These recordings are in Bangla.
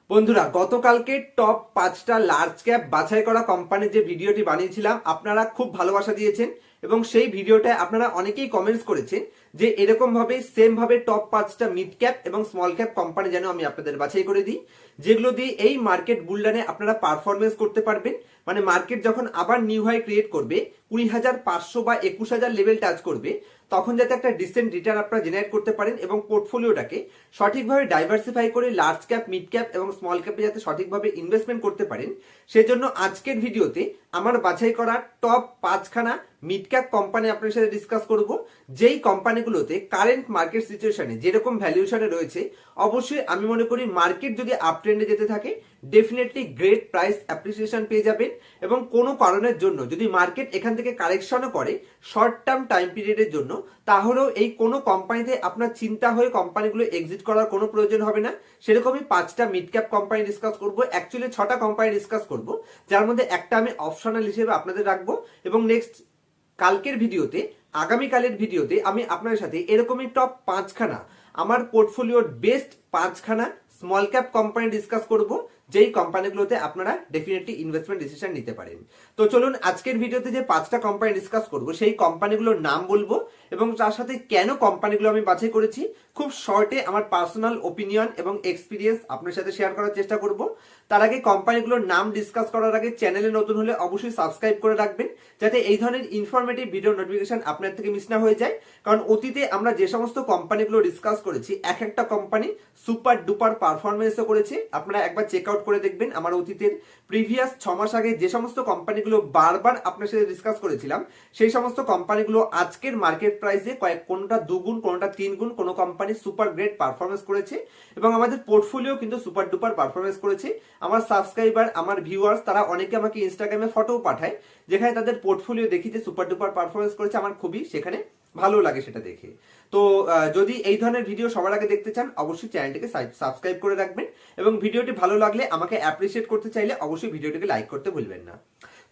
বন্ধুরা, গতকালকে টপ 5টা লার্জ ক্যাপ বাছাই করা কোম্পানির যে ভিডিওটি বানিয়েছিলাম আপনারা খুব ভালোবাসা দিয়েছেন এবং সেই ভিডিওটায় আপনারা অনেকেই কমেন্টস করেছেন যে এরকম ভাবে সেম ভাবে টপ 5টা মিড ক্যাপ এবং স্মল ক্যাপ কোম্পানি যেন আমি আপনাদের বাছাই করে দিই, যেগুলো দিয়ে এই মার্কেট বুলডানে আপনারা পারফরমেন্স করতে পারবেন। মানে মার্কেট যখন আবার নিউ হাই ক্রিয়েট করবে 20,500 বা 21,000 লেভেল টাচ করবে, তখন যাতে একটা ডিসেন্ট রিটার্ন আপনারা জেনারেট করতে পারেন এবং পোর্টফোলিওটাকে সঠিকভাবে ডাইভার্সিফাই করে লার্জ ক্যাপ, মিড ক্যাপ এবং স্মল ক্যাপে যাতে সঠিকভাবে ইনভেস্টমেন্ট করতে পারেন, সেজন্য আজকের ভিডিওতে আমার বাছাই করা টপ 5খানা মিড ক্যাপ কোম্পানি আপনার সাথে ডিসকাস করব, যেই কোম্পানিগুলোতে কারেন্ট মার্কেট সিচুয়েশনে যেরকম ভ্যালুয়েশনে রয়েছে, অবশ্যই আমি মনে করি মার্কেট যদি আপ ট্রেন্ডে যেতে থাকে ডেফিনেটলি গ্রেট প্রাইস অ্যাপ্রিসিয়েশন পেয়ে যাবেন। এবং কোনো কারণের জন্য যদি মার্কেট এখান থেকে কারেকশনও করে শর্ট টার্ম টাইম পিরিয়ডের জন্য, তাহলেও এই কোনো কোম্পানিতে আপনার চিন্তা হয়ে কোম্পানিগুলো এক্সিট করার কোনো প্রয়োজন হবে না। সেরকমই 5টা মিড ক্যাপ কোম্পানি ডিসকাস করব, অ্যাকচুয়ালি 6টা কোম্পানি ডিসকাস করব, যার মধ্যে একটা আমি অপশনাল হিসেবে আপনাদের রাখবো। এবং নেক্সট কালকের ভিডিওতে, আগামীকালের ভিডিওতে আমি আপনাদের সাথে এরকমই টপ 5খানা আমার পোর্টফোলিওর বেস্ট 5খানা স্মল ক্যাপ কোম্পানি ডিসকাস করব, যেই কোম্পানিগুলোতে আপনারা ডেফিনেটলি ইনভেস্টমেন্ট ডিসিশন নিতে পারেন। তো চলুন আজকের ভিডিওতে যে 5টা কোম্পানি ডিসকাস করব সেই কোম্পানিগুলোর নাম বলবো এবং তার সাথে কেন কোম্পানিগুলো আমি বাছাই করেছি খুব শর্টে আমার পার্সোনাল ওপিনিয়ন এবং এক্সপিরিয়েন্স আপনার সাথে শেয়ার করার চেষ্টা করব। তার আগে কোম্পানিগুলোর নাম ডিসকাস করার আগে চ্যানেলে নতুন হলে অবশ্যই সাবস্ক্রাইব করে রাখবেন, যাতে এই ধরনের ইনফরমেটিভ ভিডিও নোটিফিকেশন আপনার থেকে মিস না হয়ে যায়। কারণ অতীতে আমরা যে সমস্ত কোম্পানিগুলো ডিসকাস করেছি, এক একটা কোম্পানি সুপার ডুপার পারফরমেন্সও করেছে। আপনারা একবার চেক আউট করে দেখবেন আমার অতীতের প্রিভিয়াস 6 মাস আগে যে সমস্ত কোম্পানিগুলো বারবার আপনার সাথে ডিসকাস করেছিলাম, সেই সমস্ত কোম্পানিগুলো আজকের মার্কেট প্রাইসে কোনোটা দুগুণ, কোনোটা 3 গুণ, কোনো কোম্পানি সুপার গ্রেট পারফরমেন্স করেছে এবং আমাদের পোর্টফোলিও কিন্তু সুপার ডুপার পারফরমেন্স করেছে। আমার সাবস্ক্রাইবার, আমার ভিউয়ার্স, তারা অনেকে আমাকে ইনস্টাগ্রামে ফটোও পাঠায় যেখানে তাদের পোর্টফোলিও দেখি যে সুপার ডুপার পারফরমেন্স করেছে। আমার খুবই সেখানে ভালো লাগে সেটা দেখে। তো যদি এই ধরনের ভিডিও সবার আগে দেখতে চান অবশ্যই চ্যানেলটিকে সাবস্ক্রাইব করে রাখবেন এবং ভিডিওটি ভালো লাগলে আমাকে অ্যাপ্রিসিয়েট করতে চাইলে অবশ্যই ভিডিওটিকে লাইক করতে ভুলবেন না।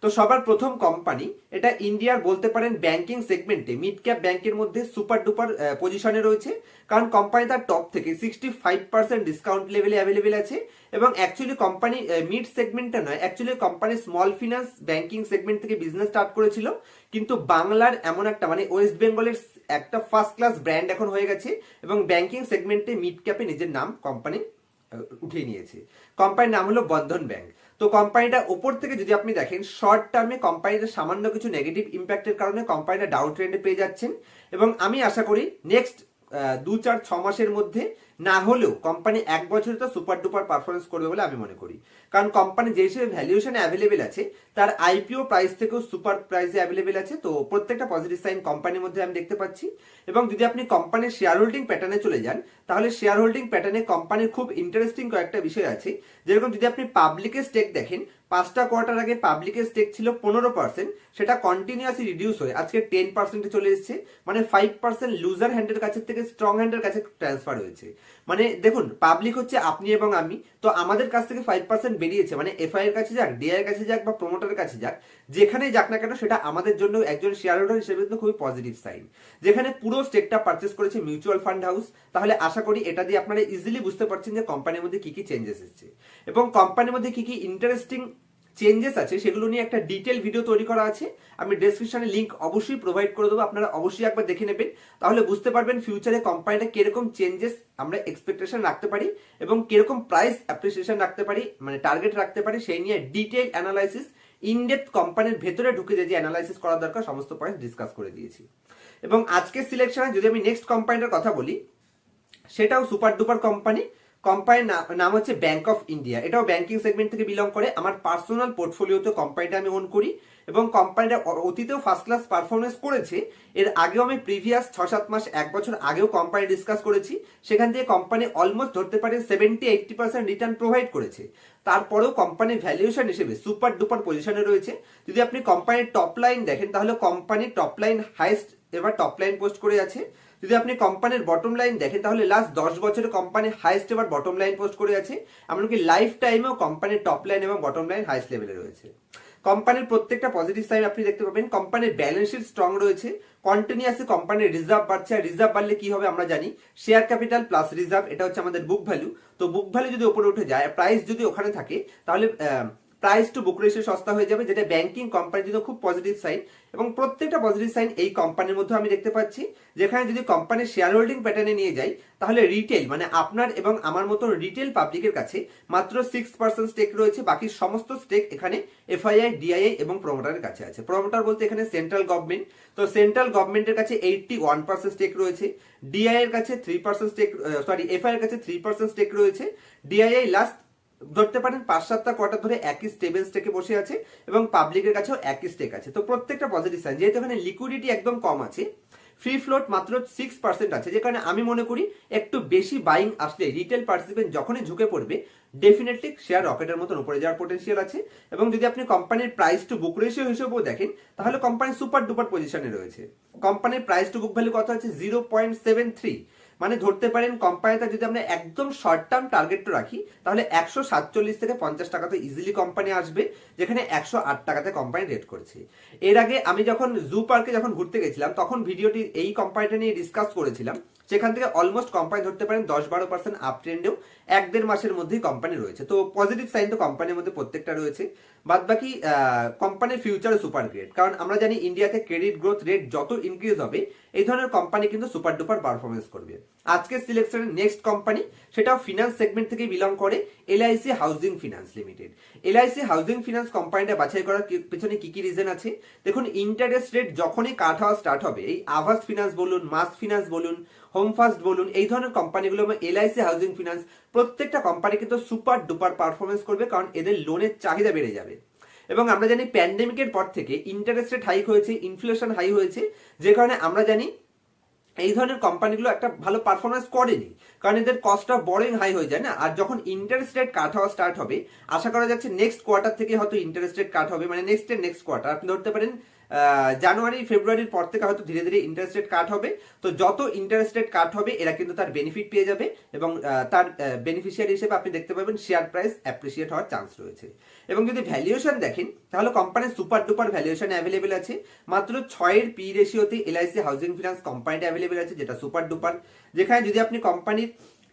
তো সবার প্রথম কোম্পানি, এটা ইন্ডিয়ার বলতে পারেন ব্যাংকিং সেগমেন্টে মিড ক্যাপ ব্যাংকের মধ্যে সুপার ডুপার পজিশনে রয়েছে, কারণ কোম্পানি তার টপ থেকে 65% ডিসকাউন্ট লেভেলে অ্যাভেলেবেল আছে। এবং অ্যাকচুয়ালি কোম্পানি মিড সেগমেন্টটা নয়, actually company small finance banking segment থেকে বিজনেস স্টার্ট করেছিল, কিন্তু বাংলার এমন একটা মানে ওয়েস্ট বেঙ্গলের একটা ফার্স্ট ক্লাস ব্র্যান্ড এখন হয়ে গেছে এবং ব্যাংকিং সেগমেন্টে মিড ক্যাপে নিজের নাম কোম্পানি উঠিয়ে নিয়েছে। কোম্পানির নাম হলো বন্ধন ব্যাংক। তো কোম্পানিটা ওপর থেকে যদি আপনি দেখেন, শর্ট টার্মে কোম্পানিটা সামান্য কিছু নেগেটিভ ইম্প্যাক্টের কারণে কোম্পানিটা ডাউন ট্রেন্ডে পেয়ে যাচ্ছেন এবং আমি আশা করি নেক্সট 2-4-6 মাসের মধ্যে না হলেও কোম্পানি 1 বছরে তো সুপার ডুপার পারফরমেন্স করবে বলে আমি মনে করি। কারণ কোম্পানি যে হিসেবে ভ্যালুয়েশনে অ্যাভেলেবেল আছে, তার আইপিও প্রাইস থেকেও সুপার প্রাইসে অ্যাভেলেবেল আছে। তো প্রত্যেকটা পজিটিভ সাইন কোম্পানির মধ্যে আমি দেখতে পাচ্ছি। এবং যদি আপনি কোম্পানির শেয়ার হোল্ডিং প্যাটার্নে চলে যান, তাহলে শেয়ার হোল্ডিং প্যাটার্নে কোম্পানির খুব ইন্টারেস্টিং কয়েকটা বিষয় আছে। যেরকম যদি আপনি পাবলিকের স্টেক দেখেন, 5টা কোয়ার্টার আগে পাবলিকের স্টেক ছিল 15%, সেটা কন্টিনিউয়াসলি রিডিউস হয়ে আজকে 10%-এ চলে এসেছে। মানে 5% লুজার হ্যান্ডের কাছে থেকে স্ট্রং হ্যান্ডের কাছে ট্রান্সফার হয়েছে। মানে দেখুন, পাবলিক হচ্ছে আপনি এবং আমি, তো আমাদের কাছ থেকে 5% বেরিয়েছে, মানে এফআই এর কাছে যাক, ডিআই এর কাছে যাক বা প্রমোটারের কাছে যাক, যেখানেই যাক না কেন সেটা আমাদের জন্য একজন শেয়ার হোল্ডার হিসেবে কিন্তু খুবই পজিটিভ সাইন। যেখানে পুরো স্টেকটা পারচেস করেছে মিউচুয়াল ফান্ড হাউস, তাহলে আশা করি এটা দিয়ে আপনারা ইজিলি বুঝতে পারছেন যে কোম্পানির মধ্যে কি কি চেঞ্জেস এসেছে এবং কোম্পানির মধ্যে কি কি ইন্টারেস্টিং চেঞ্জেস আছে সেগুলো নিয়ে একটা ডিটেল ভিডিও তৈরি করা আছে। আমি ডেসক্রিপশনে লিংক অবশ্যই প্রোভাইড করে দেবো, আপনারা অবশ্যই একবার দেখে নেবেন, তাহলে বুঝতে পারবেন ফিউচারে কোম্পানিটা কিরকম চেঞ্জেস আমরা এক্সপেকটেশন রাখতে পারি এবং কিরকম প্রাইস অ্যাপ্রিসিয়েশন রাখতে পারি, মানে টার্গেট রাখতে পারি, সেই নিয়ে ডিটেল অ্যানালাইসিস, ইনডেপথ কোম্পানির ভেতরে ঢুকে যে অ্যানালাইসিস করা দরকার সমস্ত পয়েন্ট ডিসকাস করে দিয়েছি। এবং আজকের সিলেকশনে যদি আমি নেক্সট কোম্পানিটার কথা বলি, সেটাও সুপার ডুপার কোম্পানি। কোম্পানির নাম হচ্ছে ব্যাংক অফ ইন্ডিয়া। এটাও ব্যাংকিং সেগমেন্ট থেকে বিলং করে। আমার পার্সোনাল পোর্টফোলিওতে কোম্পানিটা আমি ওন করি এবং কোম্পানিটা অতীতেও ফার্স্ট ক্লাস পারফরমেন্স করেছে। এর আগেও আমি প্রিভিয়াস 6-7 মাস, 1 বছর আগেও কোম্পানি ডিসকাস করেছি। সেখান থেকে কোম্পানি অলমোস্ট ধরতে পারে 70-80% রিটার্ন প্রোভাইড করেছে। তারপরেও কোম্পানির ভ্যালুয়েশন হিসেবে সুপার ডুপার পজিশনে রয়েছে। যদি আপনি কোম্পানির টপ লাইন দেখেন, তাহলে কোম্পানির টপ লাইন হাইস্ট এবার টপ লাইন পোস্ট করে আছে। যদি আপনি কোম্পানির বটম লাইন দেখেন, তাহলে লাস্ট 10 বছরে কোম্পানি হাইস্ট এবার বটম লাইন পোস্ট করে আছে। এমনকি লাইফ টাইমেও কোম্পানির টপ লাইন এবং বটম লাইন হাইস্ট লেভেলে রয়েছে। কোম্পানির প্রত্যেকটা পজিটিভ সাইন আপনি দেখতে পাবেন। কোম্পানির ব্যালেন্স শিট স্ট্রং রয়েছে, কন্টিনিউয়াসলি কোম্পানির রিজার্ভ বাড়ছে। আর রিজার্ভ বাড়লে কি হবে আমরা জানি, শেয়ার ক্যাপিটাল প্লাস রিজার্ভ, এটা হচ্ছে আমাদের বুক ভ্যালু। তো বুক ভ্যালু যদি উপরে উঠে যায়, প্রাইস যদি ওখানে থাকে, তাহলে প্রাইস টু বুক রেশিও সস্তা হয়ে যাবে, যেটা ব্যাংকিং কোম্পানির জন্য খুব পজিটিভ সাইন। এবং প্রত্যেকটা পজিটিভ সাইন এই কোম্পানির মধ্যে আমি দেখতে পাচ্ছি। যেখানে যদি কোম্পানির শেয়ার হোল্ডিং প্যাটার্নে নিয়ে যাই, তাহলে রিটেল মানে আপনার এবং আমার মতো রিটেল পাবলিকের কাছে মাত্র 6% স্টেক রয়েছে। বাকি সমস্ত স্টেক এখানে এফআইআই, ডিআইআই এবং প্রমোটারের কাছে আছে। প্রমোটার বলতে এখানে সেন্ট্রাল গভর্নমেন্ট। তো সেন্ট্রাল গভর্নমেন্টের কাছে 81% স্টেক রয়েছে, ডিআই এর কাছে 3% স্টেক, এফআই এর কাছে 3% স্টেক রয়েছে। ডিআইআই লাস্ট ধরতে পারেন 5-7টা কোয়ার্টার ধরে একই স্টেবল স্টেকে বসে আছে এবং পাবলিকের কাছেও একই স্টেক আছে। তো প্রত্যেকটা পজিটিভ সাইন। যেহেতু এখানে লিকুইডিটি একদম কম আছে, ফ্রি ফ্লোট মাত্র 6% আছে, যে কারণে আমি মনে করি একটু বেশি বাইং আসলে রিটেল পার্টিসিপেন্ট যখনই ঝুঁকে পড়বে, ডেফিনেটলি শেয়ার রকেটের মতন উপরে যাওয়ার পোটেনশিয়াল আছে। এবং যদি আপনি কোম্পানির প্রাইস টু বুক রেশিও হিসেবেও দেখেন, তাহলে কোম্পানি সুপার ডুপার পজিশনে রয়েছে। কোম্পানির প্রাইস টু বুক ভ্যালু কত আছে? 0.73। মানে ধরতে পারেন কোম্পানিটা যদি আমরা একদম শর্ট টার্ম টার্গেট রাখি, তাহলে 147 থেকে 50 টাকাতে ইজিলি কোম্পানি আসবে, যেখানে 108 টাকাতে কোম্পানি রেট করেছে। এর আগে আমি যখন জু পার্কে যখন ঘুরতে গেছিলাম, তখন ভিডিওটি এই কোম্পানিটা নিয়ে ডিসকাস করেছিলাম। সেখান থেকে অলমোস্ট কোম্পানি ধরতে পারেন 10-12% আপ ট্রেন্ডেও 1-1.5 মাসের মধ্যেই কোম্পানি রয়েছে। তো পজিটিভ সাইন তো কোম্পানির মধ্যে প্রত্যেকটা রয়েছে। বাদ বাকি কোম্পানির ফিউচার সুপার গ্রেট, কারণ আমরা জানি ইন্ডিয়াতে ক্রেডিট গ্রোথ রেট যত ইনক্রিজ হবে, এই ধরনের কোম্পানি কিন্তু সুপার ডুপার পারফরমেন্স করবে। আজকের সিলেকশনের নেক্সট কোম্পানি, সেটাও ফিনান্স সেগমেন্ট থেকে বিলং করে, LIC housing finance limited. LIC housing finance কোম্পানিটা বাছাই করার পেছনে কি কি রিজন আছে দেখুন। ইন্টারেস্ট রেট যখনই কাট হওয়া স্টার্ট হবে, এই আভাস ফিনান্স বলুন, মাস ফিনান্স বলুন, হোম ফার্স্ট বলুন, এই ধরনের কোম্পানিগুলো, এলআইসি হাউজিং ফিনান্স, প্রত্যেকটা কোম্পানি কিন্তু সুপার ডুপার পারফরমেন্স করবে, কারণ এদের লোনের চাহিদা বেড়ে যাবে। এবং আমরা জানি প্যান্ডেমিকের পর থেকে ইন্টারেস্ট রেট হাই হয়েছে, ইনফ্লেশন হাই হয়েছে, যে কারণে আমরা জানি এই ধরনের কোম্পানিগুলো একটা ভালো পারফরমেন্স করেনি, কারণ এদের কস্ট অফ বরোইং হাই হয়ে যায় না। আর যখন ইন্টারেস্ট রেট কাট হওয়া স্টার্ট হবে, আশা করা যাচ্ছে নেক্সট কোয়ার্টার থেকে হয়তো ইন্টারেস্ট রেট কাট হবে, মানে নেক্সট কোয়ার্টার আপনি ধরতে পারেন জানুয়ারি ফেব্রুয়ারির পর থেকে হয়তো ধীরে ধীরে ইন্টারেস্ট রেট কাট হবে। তো যত ইন্টারেস্ট রেট কাট হবে, এরা কিন্তু তার বেনিফিট পেয়ে যাবে এবং তার বেনিফিশিয়ারি হিসেবে আপনি দেখতে পাবেন শেয়ার প্রাইস অ্যাপ্রিসিয়েট হওয়ার চান্স রয়েছে। এবং যদি ভ্যালুয়েশন দেখেন, তাহলে কোম্পানির সুপার ডুপার ভ্যালুয়েশন অ্যাভেলেবেল আছে। মাত্র 6-এর পি রেশিওতে এলআইসি হাউজিং ফিনান্স কোম্পানিটা অ্যাভেলেবেল আছে, যেটা সুপার ডুপার। যেখানে যদি আপনি কোম্পানির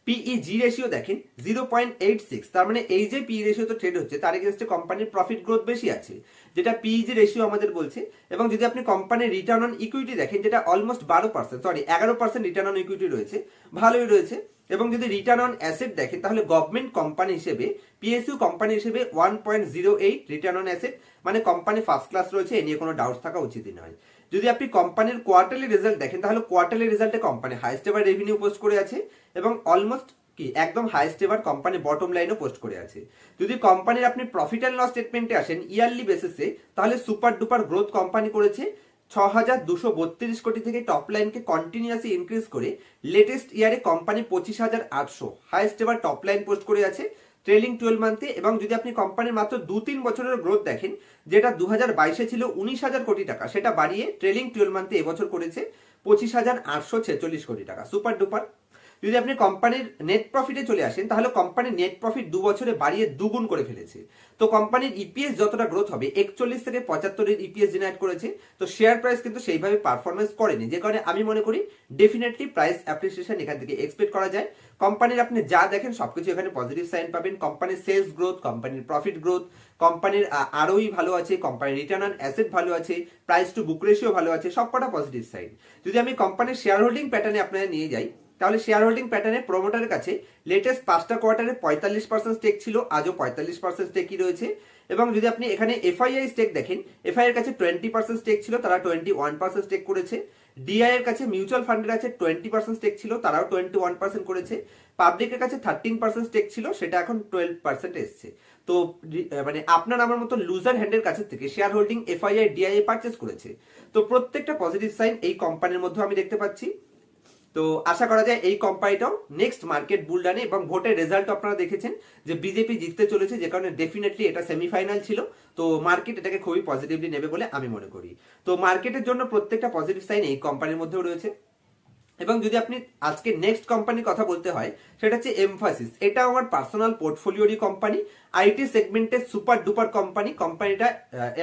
পিইজি রেশিও দেখেন 0.86, তার মানে এই যে পি রেশিও তো ট্রেড হচ্ছে, তার এগেইনস্টে কোম্পানির প্রফিট গ্রোথ বেশি আছে, যেটা পিইজি রেশিও আমাদের বলছে। এবং যদি আপনি কোম্পানির রিটার্ন অন ইকুইটি দেখেন, যেটা অলমোস্ট 11% রিটার্ন অন ইকুইটি রয়েছে, ভালোই রয়েছে। এবং যদি রিটার্ন অন অ্যাসেট দেখেন, তাহলে গভর্নমেন্ট কোম্পানি হিসেবে, পিএসইউ কোম্পানি হিসেবে 1.08 রিটার্ন অন অ্যাসেট, মানে কোম্পানি ফার্স্ট ক্লাস রয়েছে, এ নিয়ে কোনো ডাউট থাকা উচিতই নয়। যদি আপনি কোম্পানির কোয়ার্টারলি রেজাল্ট দেখেন, তাহলে কোয়ার্টারলি রেজাল্টে company highest ever revenue post করে আছে এবং অলমোস্ট কি একদম হাইস্ট এভার কোম্পানি বটম লাইনও পোস্ট করে আছে। যদি কোম্পানির আপনি প্রফিট অ্যান্ড লস স্টেটমেন্টে আসেন ইয়ারলি বেসিসে, তাহলে সুপার ডুপার গ্রোথ কোম্পানি করেছে। 6,232 কোটি থেকে টপ লাইনকে কন্টিনিউয়াসলি ইনক্রিজ করে লেটেস্ট ইয়ারে company 25,800 highest ever top line post করে আছে ট্রেলিং 12 মান্থে। এবং যদি আপনি কোম্পানির মাত্র 2-3 বছরের গ্রোথ দেখেন, যেটা 2022-এ ছিল 19,000 কোটি টাকা, সেটা বাড়িয়ে ট্রেলিং 12 মান্থে এবছর করেছে 25,846 কোটি টাকা, সুপার ডুপার। যদি আপনি কোম্পানির নেট প্রফিটে চলে আসেন, তাহলে কোম্পানির নেট প্রফিট 2 বছরে বাড়িয়ে দুগুণ করে ফেলেছে। তো কোম্পানির ইপিএস যতটা গ্রোথ হবে, 41 থেকে 75-এর ইপিএস জেনারেট করেছে। তো শেয়ার প্রাইস কিন্তু সেইভাবে পারফরমেন্স করেনি, যে কারণে আমি মনে করি ডেফিনেটলি প্রাইস অ্যাপ্রিসিয়েশন এখান থেকে এক্সপেক্ট করা যায়। কোম্পানির আপনি যা দেখেন সবকিছু এখানে পজিটিভ সাইন পাবেন। কোম্পানির সেলস গ্রোথ, কোম্পানির প্রফিট গ্রোথ, কোম্পানির আরওই ভালো আছে, কোম্পানির রিটার্ন অন অ্যাসেট ভালো আছে, প্রাইস টু বুক রেশিও ভালো আছে, সবকটা পজিটিভ সাইন। যদি আমি কোম্পানির শেয়ার হোল্ডিং প্যাটার্নে আপনারা নিয়ে যাই, তাহলে শেয়ার হোল্ডিং প্যাটার্নে প্রমোটারের কাছে লেটেস্ট 5টা কোয়ার্টারে 45% স্টেক ছিল, আজও 45% স্টেকই রয়েছে। এবং যদি আপনি এখানে এফআইআই স্টেক দেখেন, এফআই এর কাছে 20% স্টেক ছিল, তারা 21% স্টেক করেছে। ডিআই এর কাছে মিউচুয়াল ফান্ডের কাছে 20% স্টেক ছিল, তারাও 21% করেছে। পাবলিকের কাছে 13% স্টেক ছিল, সেটা এখন 12% এসছে। তো মানে আপনার আমার মতো লুজার হ্যান্ডের কাছে থেকে share holding FII, DII purchase করেছে। তো প্রত্যেকটা পজিটিভ সাইন এই কোম্পানির মধ্যে আমি দেখতে পাচ্ছি। তো আশা করা যায় এই কোম্পানিটাও নেক্সট মার্কেট বুলডানে, এবং ভোটের রেজাল্ট আপনারা দেখেছেন যে বিজেপি জিততে চলেছে, যে কারণে ডেফিনেটলি এটা সেমিফাইনাল ছিল। তো মার্কেট এটাকে খুবই পজিটিভলি নেবে বলে আমি মনে করি। তো মার্কেটের জন্য প্রত্যেকটা পজিটিভ সাইন এই কোম্পানির মধ্যেও রয়েছে। এবং যদি আপনি আজকে নেক্সট কোম্পানির কথা বলতে হয় সেটা হচ্ছে এমফাসিস। এটা আমার পার্সোনাল পোর্টফোলিওরই কোম্পানি, আইটি সেগমেন্টের সুপার ডুপার কোম্পানি। কোম্পানিটা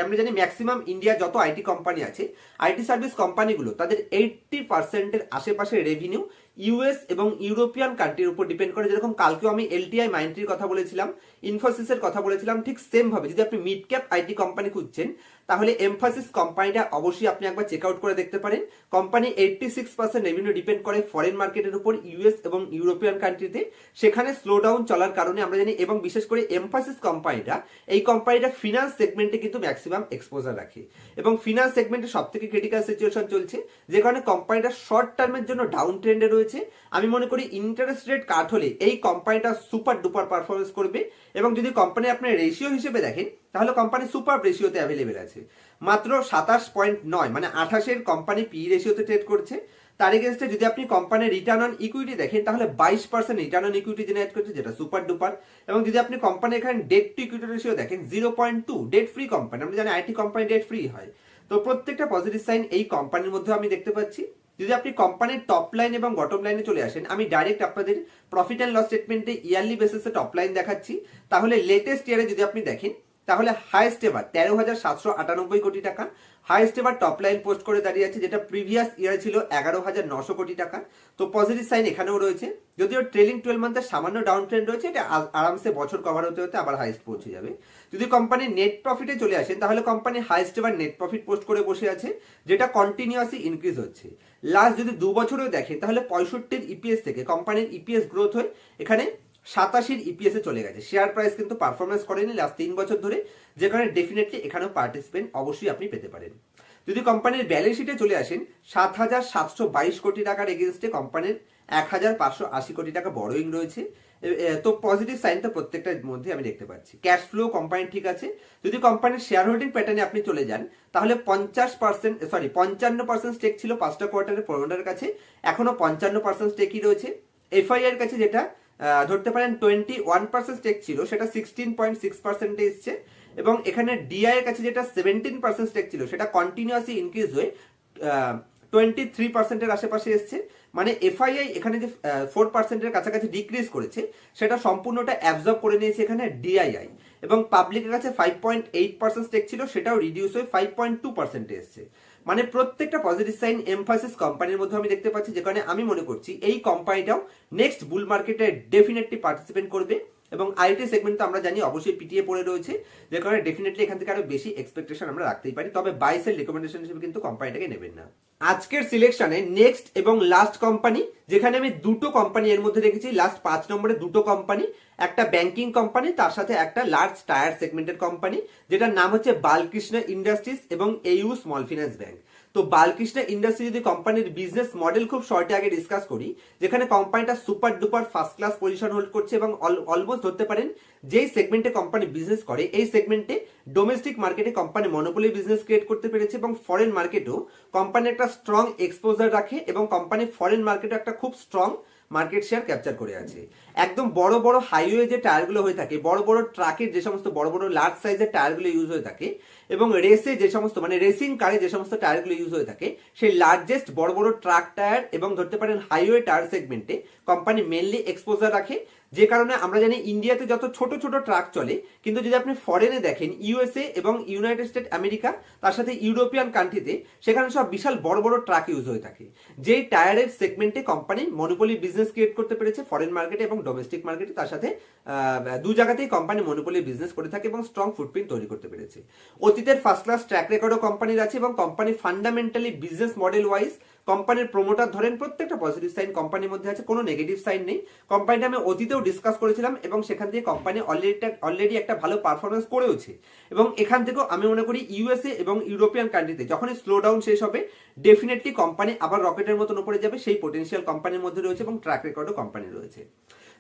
আমরা জানি ম্যাক্সিমাম ইন্ডিয়া যত আইটি কোম্পানি আছে, আইটি সার্ভিস কোম্পানিগুলো তাদের 80%-এর আশেপাশে রেভিনিউ ইউএস এবং ইউরোপিয়ান কান্ট্রির উপর ডিপেন্ড করে। যেরকম কালকেও আমি এলটিআই মাইন্ডট্রির কথা বলেছিলাম, ইনফোসিসের কথা বলেছিলাম, ঠিক সেম ভাবে যদি আপনি মিড ক্যাপ আইটি কোম্পানি খুঁজছেন তাহলে এমফাসিস কোম্পানিটা অবশ্যই আপনি একবার চেক আউট করে দেখতে পারেন। কোম্পানি 86% রেভিনিউ ডিপেন্ড করে ফরেন মার্কেটের উপর, ইউএস এবং ইউরোপিয়ান কান্ট্রিতে। সেখানে স্লো ডাউন চলার কারণে আমরা জানি, এবং বিশেষ করে এমফাসিস কোম্পানিটা, এই কোম্পানিটা ফিনান্স সেগমেন্টে কিন্তু ম্যাক্সিমাম এক্সপোজার রাখে এবং ফিনান্স সেগমেন্টে সব থেকে ক্রিটিক্যাল সিচুয়েশন চলছে, যে কারণে কোম্পানিটা শর্ট টার্মের জন্য ডাউন ট্রেন্ডে রয়েছে। আমি মনে করি ইন্টারেস্ট রেট কাট হলে এই কোম্পানিটা সুপার ডুপার পারফরমেন্স করবে। এবং যদি কোম্পানি আপনার রেশিও হিসেবে দেখেন তাহলে কোম্পানি সুপার রেশিওতে অ্যাভেলেবেল আছে, মাত্র 27.9 মানে 28-এর কোম্পানি পি রেশিওতে ট্রেড করছে। তার এগেন্স্টে যদি আপনি কোম্পানির রিটার্ন অন ইকুইটি দেখেন তাহলে 22% রিটার্ন অন ইকুইটি জেনারেট করছে, যেটা সুপার ডুপার। এবং যদি আপনি কোম্পানি এখানে ডেট টু ইকুইটি রেশিও দেখেন 0.2, ডেট ফ্রি কোম্পানি। আমরা জানি আইটি কোম্পানি ডেট ফ্রি হয়। তো প্রত্যেকটা পজিটিভ সাইন এই কোম্পানির মধ্যে আমি দেখতে পাচ্ছি। যদি আপনি কোম্পানির টপ লাইন এবং বটম লাইনে চলে আসেন, আমি ডাইরেক্ট আপনাদের প্রফিট অ্যান্ড লস স্টেটমেন্টে ইয়ারলি বেসিসে টপ লাইন দেখাচ্ছি। তাহলে লেটেস্ট ইয়ারে যদি আপনি দেখেন তাহলে হাইয়েস্ট এবার 13,798 কোটি টাকা highest ever top line post করে দাঁড়িয়ে আছে, যেটা প্রিভিয়াস ইয়ারে ছিল 11,900 কোটি টাকা। তো পজিটিভ সাইন এখানেও রয়েছে, যদিও ট্রেলিং 12 মান্থের সামান্য ডাউন ট্রেন্ড রয়েছে, এটা আরামসে বছর কভার হতে হতে আবার হাইয়েস্ট পৌঁছে যাবে। যদি কোম্পানি নেট প্রফিটে চলে আসেন তাহলে কোম্পানি হাইয়েস্ট এবার নেট প্রফিট পোস্ট করে বসে আছে, যেটা কন্টিনিউয়াসলি ইনক্রিজ হচ্ছে। লাস্ট যদি 2 বছরেও দেখেন তাহলে 65-এর ইপিএস থেকে কোম্পানির ইপিএস গ্রোথ হয়ে এখানে 87-এর ইপিএস এ চলে গেছে। শেয়ার প্রাইস কিন্তু পারফরমেন্স করেনি লাস্ট 3 বছর ধরে, যেখানে ডেফিনেটলি এখানেও পার্টিসিপেন্ট অবশ্যই আপনি পেতে পারেন। যদি কোম্পানির ব্যালেন্স শিটে চলে আসেন 7,722 কোটি টাকার এগেনস্টে কোম্পানির 1,580 কোটি টাকা বড়োইং রয়েছে। তো পজিটিভ সাইন তো প্রত্যেকটার মধ্যে আমি দেখতে পাচ্ছি। ক্যাশ ফ্লো কোম্পানির ঠিক আছে। যদি কোম্পানির শেয়ার হোল্ডিং প্যাটার্নে আপনি চলে যান তাহলে 55% স্টেক ছিল 5টা কোয়ার্টারের প্রমোটারের কাছে, এখনো 55% স্টেকই রয়েছে। এফআইআর কাছে যেটা ধরতে পারেন 21% স্টেক ছিল, সেটা 16.6% এসছে। এবং এখানে ডিআই এর কাছে যেটা 17% স্টেক ছিল সেটা কন্টিনিউয়াসলি ইনক্রিজ হয়ে 23% এর আশেপাশে এসছে। মানে এফআইআই এখানে যে 4% কাছাকাছি ডিক্রিজ করেছে সেটা সম্পূর্ণটা অ্যাবজর্ব করে নিয়েছে এখানে ডিআইআই। এবং পাবলিকের কাছে 5.8% স্টেক ছিল, সেটাও রিডিউস হয়ে 5.2% এসছে। মানে প্রত্যেকটা পজিটিভ সাইন এমফাসিস কোম্পানির মধ্যে আমি দেখতে পাচ্ছি, যে কারণে আমি মনে করছি এই কোম্পানিটাও নেক্সট বুল মার্কেটে ডেফিনেটলি পার্টিসিপেট করবে। এবং আইটি সেগমেন্ট তো আমরা জানি অবশ্যই পিটিএ পড়ে রয়েছে, যে কারণে ডেফিনেটলি এখান থেকে আরো বেশি এক্সপেকটেশন আমরা রাখতেই পারি। তবে বাই সেল রিকমেন্ডেশন হিসেবে কিন্তু কোম্পানিটাকে নেবেন না। আজকের সিলেকশনে নেক্সট এবং লাস্ট কোম্পানি, যেখানে আমি দুটো কোম্পানি এর মধ্যে রেখেছি, লাস্ট 5 নম্বরে দুটো কোম্পানি, একটা ব্যাংকিং কোম্পানি, তার সাথে একটা লার্জ টায়ার সেগমেন্টের কোম্পানি, যেটার নাম হচ্ছে বালকৃষ্ণ ইন্ডাস্ট্রিজ এবং এইউ স্মল ফিন্যান্স ব্যাংক। তো বালকৃষ্ণ ইন্ডাস্ট্রি যদি কোম্পানির বিজনেস মডেল খুব শর্টে আগে ডিসকাস করি, যেখানে কোম্পানিটা super duper first class position hold করছে এবং অলমোস্ট ধরতে পারেন যেই সেগমেন্টে কোম্পানি বিজনেস করে এই সেগমেন্টে ডোমেস্টিক মার্কেটে কোম্পানি মনোপলি বিজনেস ক্রিয়েট করতে পেরেছে এবং ফরেন মার্কেটেও কোম্পানি একটা স্ট্রং এক্সপোজার রাখে এবং কোম্পানি ফরেন মার্কেটে একটা খুব স্ট্রং মার্কেট শেয়ার ক্যাপচার করে আছে। একদম বড় বড় হাইওয়ে যে টায়ারগুলো হয়ে থাকে, বড় বড় ট্রাকের যে সমস্ত বড় বড় লার্জ সাইজের টায়ারগুলো ইউজ হয়ে থাকে, এবং রেসে যে সমস্ত মানে রেসিং কারে যে সমস্ত টায়ারগুলো ইউজ হয়ে থাকে, সেই লার্জেস্ট বড় বড় ট্রাক টায়ার এবং ধরতে পারেন হাইওয়ে টায়ার সেগমেন্টে কোম্পানি মেনলি এক্সপোজার রাখে। যে কারণে আমরা জানি ইন্ডিয়াতে যত ছোট ছোট ট্রাক চলে, কিন্তু যদি আপনি ফরেনে দেখেন ইউএসএ এবং ইউনাইটেড স্টেট আমেরিকা, তার সাথে ইউরোপিয়ান কান্ট্রিতে, সেখানে সব বিশাল বড় বড় ট্রাক ইউজ হয়ে থাকে। যেই টায়ারের সেগমেন্টে কোম্পানি মনোপলি বিজনেস ক্রিয়েট করতে পেরেছে ফরেন মার্কেটে এবং ডোমেস্টিক মার্কেটে, তার সাথে দু জায়গাতেই কোম্পানি মনোপলি বিজনেস করে থাকে এবং স্ট্রং ফুটপ্রিন্ট তৈরি করতে পেরেছে। অতীতের ফার্স্ট ক্লাস ট্র্যাক রেকর্ডও কোম্পানির আছে এবং company fundamentally business model wise কোম্পানির প্রমোটার ধরেন প্রত্যেকটা পজিটিভ সাইন কোম্পানির মধ্যে আছে, কোনো নেগেটিভ সাইন নেই। কোম্পানিটা আমি অতীতেও ডিসকাস করেছিলাম এবং সেখান থেকে কোম্পানি অলরেডি একটা ভালো পারফরমেন্স করেওছে। এবং এখান থেকেও আমি মনে করি ইউএসএ এবং ইউরোপিয়ান কান্ট্রিতে যখনই স্লো ডাউন শেষ হবে ডেফিনেটলি কোম্পানি আবার রকেটের মতন উপরে যাবে, সেই পোটেনশিয়াল কোম্পানির মধ্যে রয়েছে এবং ট্র্যাক রেকর্ডও কোম্পানির রয়েছে।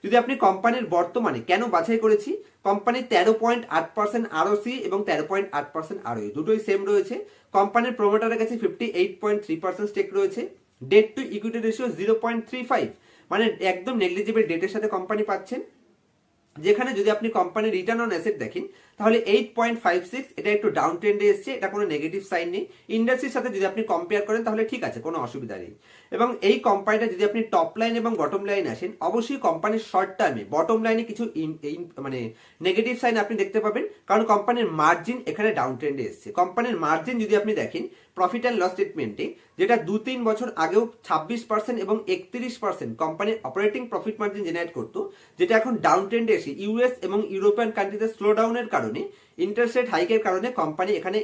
যদি আপনি কোম্পানির বর্তমানে কেন বাছাই করেছি, কোম্পানির 13.8% আরওসি এবং 13.8% আরওই দুটোই সেম রয়েছে। কোম্পানির প্রমোটারের কাছে 58.3% স্টেক রয়েছে। ডেট টু ইকুইটি রেশিও 0.35, মানে একদম নেগলিজিবল ডেটের সাথে কোম্পানি পাচ্ছেন। যেখানে যদি আপনি কোম্পানির রিটার্ন অন অ্যাসেট দেখেন তাহলে 8.56, এটা একটু ডাউন ট্রেন্ডে এসছে, এটা কোনো নেগেটিভ সাইন নেই। ইন্ডাস্ট্রির সাথে যদি আপনি কম্পেয়ার করেন তাহলে ঠিক আছে, কোনো অসুবিধা নেই। এবং এই কোম্পানিটা যদি আপনি টপ লাইন এবং বটম লাইন আসেন, অবশ্যই কোম্পানির শর্ট টার্মে বটম লাইনে কিছু মানে নেগেটিভ সাইন আপনি দেখতে পাবেন, কারণ কোম্পানির মার্জিন এখানে ডাউন ট্রেন্ডে এসছে। কোম্পানির মার্জিন যদি আপনি দেখেন প্রফিট অ্যান্ড লস স্টেটমেন্টে, যেটা 2-3 বছর আগেও 26% এবং 31% কোম্পানির অপারেটিং প্রফিট মার্জিন জেনারেট করতো, যেটা এখন ডাউন ট্রেন্ডে এসে ইউএস এবং ইউরোপিয়ান কান্ট্রিতে স্লো ডাউনের কারণে, ইন্টারেস্ট রেট হাইকের কারণে কোম্পানি এখানে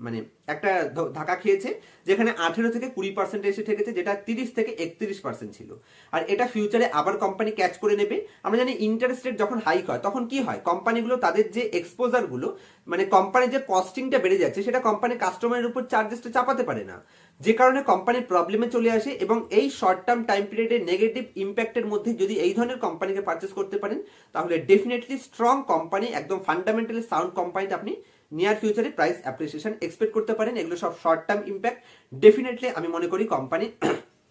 মানে একটা ধাক্কা খেয়েছে, যেখানে 18 থেকে 20% এসে ঠেকেছে, যেটা 30 থেকে 31% ছিল। আর এটা ফিউচারে আবার কোম্পানি ক্যাচ করে নেবে। আমরা জানি ইন্টারেস্ট রেট যখন হাইক হয় তখন কি হয়, কোম্পানিগুলো তাদের যে এক্সপোজার গুলো, মানে কোম্পানির যে কস্টিংটা বেড়ে যাচ্ছে, সেটা কোম্পানি কাস্টমারের উপর চার্জেসটা চাপাতে পারে না, যে কারণে কোম্পানির প্রবলেমে চলে আসে। এবং এই শর্ট টার্ম টাইম পিরিয়ডে নেগেটিভ ইম্প্যাক্টের মধ্যে যদি এই ধরনের কোম্পানিকে পারচেস করতে পারেন, তাহলে ডেফিনেটলি স্ট্রং কোম্পানি, একদম ফান্ডামেন্টালি সাউন্ড কোম্পানিতে আপনি নিয়ার ফিউচারে প্রাইস অ্যাপ্রিসিয়েশন এক্সপেক্ট করতে পারেন। এগুলো সব শর্ট টার্ম ইম্প্যাক্ট। ডেফিনেটলি আমি মনে করি কোম্পানি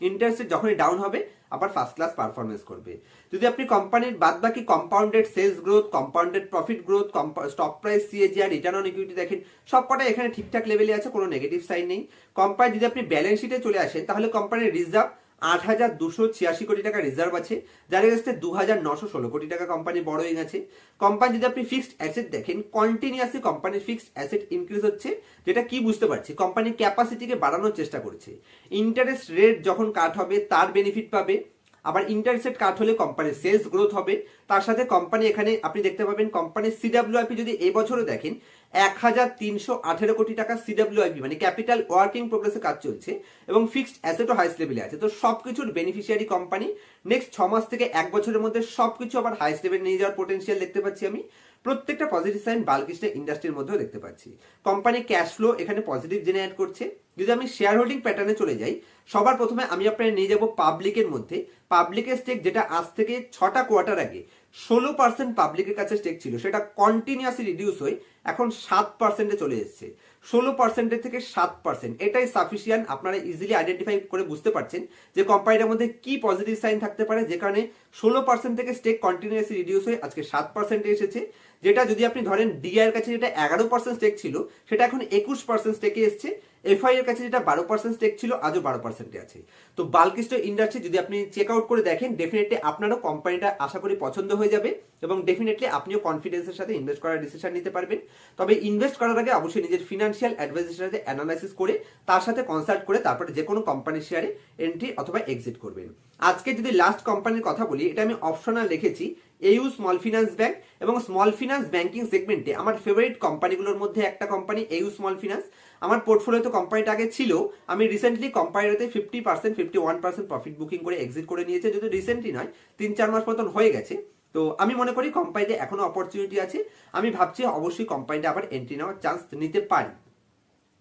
ইন্টারেস্ট যখনই ডাউন হবে আবার ফার্স্ট ক্লাস পারফরমেন্স করবে। যদি আপনি কোম্পানির বাদ বাকি compounded sales growth, compounded profit growth, stock price, CAGR, return on equity দেখেন, সবকটা এখানে ঠিকঠাক লেভেলে আছে, কোনো নেগেটিভ সাইন নেই। কোম্পানি যদি আপনি ব্যালেন্স শিটে চলে আসেন, তাহলে কোম্পানির রিজার্ভ 8,286 কোটি টাকা রিজার্ভ আছে, যার এগেইনস্টে 2,916 কোটি টাকা কোম্পানি বড় হয়ে গেছে। কোম্পানি যদি আপনি ফিক্সড অ্যাসেট দেখেন, কন্টিনিউয়াসলি কোম্পানির ফিক্সড অ্যাসেট ইনক্রিজ হচ্ছে, যেটা কি বুঝতে পারছি, কোম্পানি ক্যাপাসিটিকে বাড়ানোর চেষ্টা করছে। ইন্টারেস্ট রেট যখন কাট হবে তার বেনিফিট পাবে, আবার ইন্টারেস্ট রেট কাট হলে কোম্পানির সেলস গ্রোথ হবে। তার সাথে কোম্পানি এখানে আপনি দেখতে পাবেন কোম্পানির সিডব্লিউআইপি যদি এই বছরও দেখেন 1,318 কোটি টাকা সিডব্লিউআইপি, মানে ক্যাপিটাল ওয়ার্কিং প্রোগ্রেসে কাজ চলছে, এবং ফিক্সড অ্যাসেটও হাইস্ট লেভেলে আছে। তো সবকিছুর বেনিফিশিয়ারি কোম্পানি। নেক্সট 6 মাস থেকে 1 বছরের মধ্যে সবকিছু আবার হাইস্ট লেভেলে নিয়ে যাওয়ার পোটেনশিয়াল দেখতে পাচ্ছি আমি। প্রত্যেকটা পজিটিভ সাইন বালকৃষ্ণ ইন্ডাস্ট্রির মধ্যেও দেখতে পাচ্ছি। কোম্পানি ক্যাশ ফ্লো এখানে পজিটিভ জেনারেট করছে। যদি আমি শেয়ার হোল্ডিং প্যাটার্নে চলে যাই, সবার প্রথমে আমি আপনার নিয়ে যাব পাবলিকের মধ্যে। পাবলিকের স্টেক, যেটা আজ থেকে 6টা কোয়ার্টার আগে 16% পাবলিকের কাছে স্টেক ছিল, সেটা কন্টিনিউয়াসলি রিডিউস হয়ে এখন 7%-এ চলে এসেছে। 16% থেকে 7%, এটাই সাফিসিয়েন্ট। আপনারা ইজিলি আইডেন্টিফাই করে বুঝতে পারছেন যে কোম্পানিটার মধ্যে কি পজিটিভ সাইন থাকতে পারে, যে কারণে 16% থেকে স্টেক কন্টিনিউয়াসলি রিডিউস হয়ে আজকে 7%-এ এসেছে। যেটা যদি আপনি ধরেন ডিআই এর কাছে যেটা 11% স্টেক ছিল, সেটা এখন 21% স্টেকে এসছে। এফআই এর কাছে যেটা 12% স্টেক ছিল, আজও 12%-এ আছে। তো বালকৃষ্ণ ইন্ডাস্ট্রি যদি আপনি চেক আউট করে দেখেন, ডেফিনেটলি আপনারও কোম্পানিটা আশা করি পছন্দ হয়ে যাবে, এবং ডেফিনেটলি আপনিও কনফিডেন্সের সাথে ইনভেস্ট করার ডিসিশন নিতে পারবেন। তবে ইনভেস্ট করার আগে অবশ্যই নিজের ফিনান্সিয়াল অ্যাডভাইজারের সাথে অ্যানালাইসিস করে, তার সাথে কনসাল্ট করে তারপরে যে কোনো কোম্পানির শেয়ারে এন্ট্রি অথবা এক্সিট করবেন। আজকে যদি লাস্ট কোম্পানির কথা বলি, এটা আমি অপশনাল রেখেছি এইউ স্মল ফিনান্স ব্যাংক, এবং স্মল ফিনান্স ব্যাংকিং সেগমেন্টে আমার ফেভারিট কোম্পানিগুলোর মধ্যে একটা কোম্পানি এইউ স্মল ফিনান্স। আমার পোর্টফোলিওতে কোম্পানিটা আগে ছিল, আমি রিসেন্টলি কোম্পানিটাতে 50%, 51% প্রফিট বুকিং করে এক্সিট করে নিয়েছে। যদি রিসেন্টলি নয়, 3-4 মাস মতন হয়ে গেছে। তো আমি মনে করি কোম্পানিতে এখনো অপরচুনিটি আছে। আমি ভাবছি অবশ্যই কোম্পানিটা আবার এন্ট্রি নেওয়ার চান্স নিতে পারি।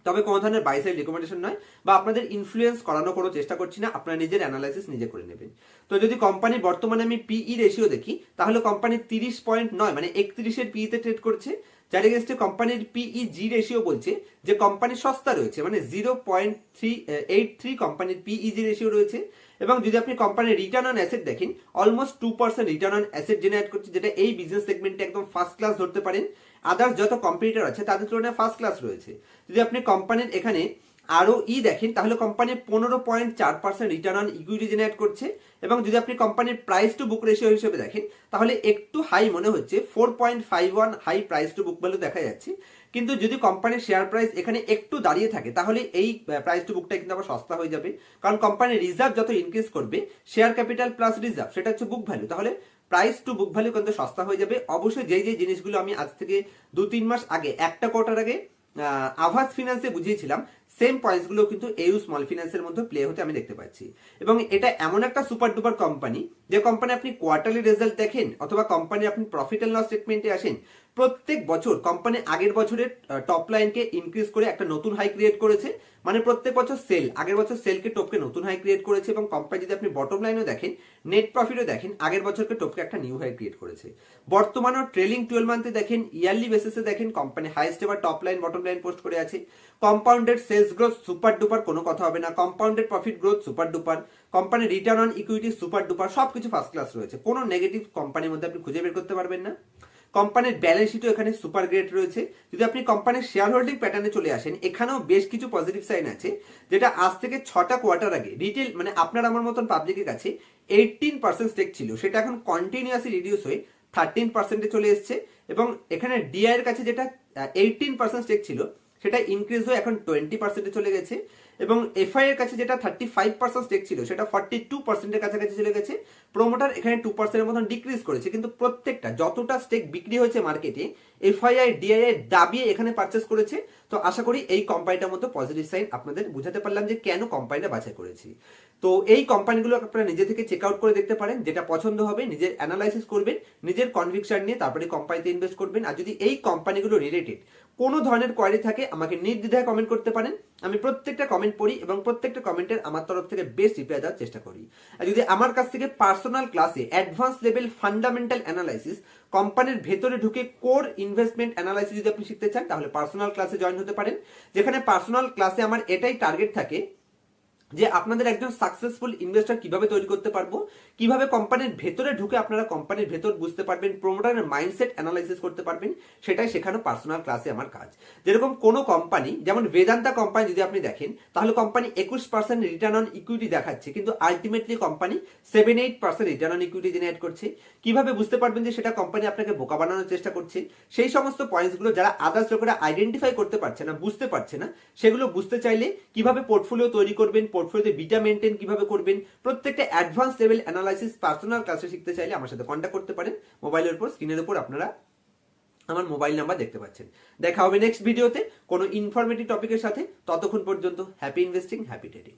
তবে কোনো ধরনের বাই সাইড রিকমেন্ডেশন নয়, বা আপনাদের ইনফ্লুয়েন্স করানো কোনো চেষ্টা করছি না, আপনারা নিজের অ্যানালাইসিস নিজে করে নেবেন। তো যদি কোম্পানি বর্তমানে আমি পিই রেশিও দেখি, তাহলে কোম্পানি 30.9 মানে 31-এর পিইতে ট্রেড করছে, যার এগেইনস্টে কোম্পানির পিই জি রেশিও বলছে যে কোম্পানি সস্তা রয়েছে, মানে 0.383 কোম্পানির পিই জি রেশিও রয়েছে। এবং যদি আপনি কোম্পানির রিটার্ন অন অ্যাসেট দেখেন, almost 2% return on asset generate করছে, যেটা এই বিজনেস সেগমেন্টে একদম ফার্স্ট ক্লাস ধরতে পারেন। আদার্স যত কম্পিটিটর আছে তাদের তুলনায় ফার্স্ট ক্লাস রয়েছে। যদি আপনি কোম্পানির এখানে আরও দেখেন, তাহলে company 15.4% return on equity generate করছে। এবং যদি আপনি কোম্পানির প্রাইস টু বুক রেশিও হিসেবে দেখেন, তাহলে একটু হাই মনে হচ্ছে, 4.51 high price to book value দেখা যাচ্ছে। কিন্তু যদি কোম্পানির শেয়ার প্রাইস এখানে একটু দাঁড়িয়ে থাকে, তাহলে এই প্রাইস টু বুকটা কিন্তু আবার সস্তা হয়ে যাবে, কারণ কোম্পানির রিজার্ভ যত ইনক্রিজ করবে, শেয়ার ক্যাপিটাল প্লাস রিজার্ভ, সেটা হচ্ছে বুক ভ্যালু, তাহলে প্রাইস টু বুক ভ্যালু কিন্তু সস্তা হয়ে যাবে। অবশ্যই যেই জিনিসগুলো আমি আজ থেকে 2-3 মাস আগে, একটা কোয়ার্টার আগে আভাস ফিনান্সে বুঝিয়েছিলাম, সেম পয়েন্টসগুলো কিন্তু এইউ স্মল ফিনান্সের মধ্যে প্লে হতে আমি দেখতে পাচ্ছি। এবং এটা এমন একটা সুপার ডুপার কোম্পানি, যে কোম্পানি আপনি কোয়ার্টারলি রেজাল্ট দেখেন অথবা কোম্পানি আপনি প্রফিট এন্ড লস স্টেটমেন্টে আসেন, প্রত্যেক বছর কোম্পানি আগের বছরের টপ লাইনকে ইনক্রিজ করে একটা নতুন হাই ক্রিয়েট করেছে, মানে প্রত্যেক বছর সেল আগের বছর সেলকে টপকে নতুন হাই ক্রিয়েট করেছে, এবং কোম্পানি যদি আপনি বটম লাইনও দেখেন, নেট প্রফিটও দেখেন, আগের বছরকে টপকে একটা নিউ হাই ক্রিয়েট করেছে। বর্তমানও ট্রেলিং 12 মান্থে দেখেন, ইয়ারলি বেসিসে দেখেন, company highest ever top line bottom line post করে আছে। Compounded sales growth super duper, কোনো কথা হবে না। Compounded profit growth super duper, কোম্পানির return on equity super duper, সবকিছু ফার্স্ট ক্লাস রয়েছে। কোনো নেগেটিভ কোম্পানির মধ্যে আপনি খুঁজে বের করতে পারবেন না। কোম্পানির ব্যালেন্স শিটও এখানে সুপার গ্রেট রয়েছে। যদি আপনি কোম্পানির শেয়ার হোল্ডিং প্যাটার্নে চলে আসেন, এখানেও বেশ কিছু পজিটিভ সাইন আছে, যেটা আজ থেকে 6টা কোয়ার্টার আগে রিটেল মানে আপনার আমার মতন পাবলিকের কাছে 18% স্টেক ছিল, সেটা এখন কন্টিনিউয়াসলি রিডিউস হয়ে 13%-এ চলে এসছে। এবং এখানে ডিআই এর কাছে যেটা 18% স্টেক ছিল, সেটা ইনক্রিজ হয়ে এখন 20%-এ চলে গেছে। এবং এফআই এর কাছে যেটা 35% স্টেক ছিল, সেটা 42%-এর কাছাকাছি চলে গেছে। প্রোমোটার এখানে 2%-এর মতন ডিক্রিজ করেছে, কিন্তু প্রত্যেকটা যতটা স্টেক বিক্রি হয়েছে মার্কেটে, এফআইআই ডিআইআই দাবিয়ে এখানে পারচেস করেছে। তো আশা করি এই কোম্পানিটার মতো পজিটিভ সাইন আপনাদের বুঝাতে পারলাম যে কেন কোম্পানিটা বাছাই করেছি। তো এই কোম্পানিগুলো আপনারা নিজে থেকে চেক আউট করে দেখতে পারেন, যেটা পছন্দ হবে নিজের অ্যানালাইসিস করবেন, নিজের কনভিকশন নিয়ে তারপরে কোম্পানিতে ইনভেস্ট করবেন। আর যদি এই কোম্পানিগুলো রিলেটেড কোনো ধরনের কোয়ারি থাকে, আমাকে নির্দ্বিধায় কমেন্ট করতে পারেন। আমি প্রত্যেকটা কমেন্ট পড়ি এবং প্রত্যেকটা কমেন্টের আমার তরফ থেকে বেস্ট রিপ্লাই দেওয়ার চেষ্টা করি। আর যদি আমার কাছ থেকে পার্সোনাল ক্লাসে অ্যাডভান্স লেভেল ফান্ডামেন্টাল অ্যানালাইসিস, কোম্পানির ভেতরে ঢুকে কোর ইনভেস্টমেন্ট অ্যানালাইসিস যদি আপনি শিখতে চান, তাহলে পার্সোনাল ক্লাসে জয়েন হতে পারেন। যেখানে পার্সোনাল ক্লাসে আমার এটাই টার্গেট থাকে যে আপনাদের একজন সাকসেসফুল ইনভেস্টর কিভাবে তৈরি করতে পারবো, কিভাবে কোম্পানির ভেতরে ঢুকে আপনারা কোম্পানির ভেতর বুঝতে পারবেন, প্রমোটারের মাইন্ডসেট অ্যানালাইসিস করতে পারবেন, সেটাই শেখানো পার্সোনাল ক্লাসে আমার কাজ। যেরকম কোনো কোম্পানি, যেমন বেদান্তা কোম্পানি যদি আপনি দেখেন, তাহলে কোম্পানি 21% রিটার্ন অন ইকুইটি দেখাচ্ছে, কিন্তু ultimately company 7-8% return on equity generate করছে। কিভাবে বুঝতে পারবেন যে সেটা কোম্পানি আপনাকে বোকা বানানোর চেষ্টা করছে? সেই সমস্ত পয়েন্টসগুলো যারা আদার্স লোকেরা আইডেন্টিফাই করতে পারছে না, বুঝতে পারছে না, সেগুলো বুঝতে চাইলে কিভাবে পোর্টফোলিও তৈরি করবেন, পোর্টফোলিওতে বিটা মেইনটেইন কিভাবে করবেন, প্রত্যেকটা অ্যাডভান্স লেভেল অ্যানালাইসিস পার্সোনাল ক্লাসে শিখতে চাইলে আমার সাথে কন্ট্যাক্ট করতে পারেন। মোবাইলের উপর, স্ক্রিনের উপর আপনারা আমার মোবাইল নাম্বার দেখতে পাচ্ছেন। দেখা হবে নেক্সট ভিডিওতে কোনো ইনফরমেটিভ টপিকের সাথে। ততক্ষণ পর্যন্ত হ্যাপি ইনভেস্টিং, হ্যাপি ট্রেডিং।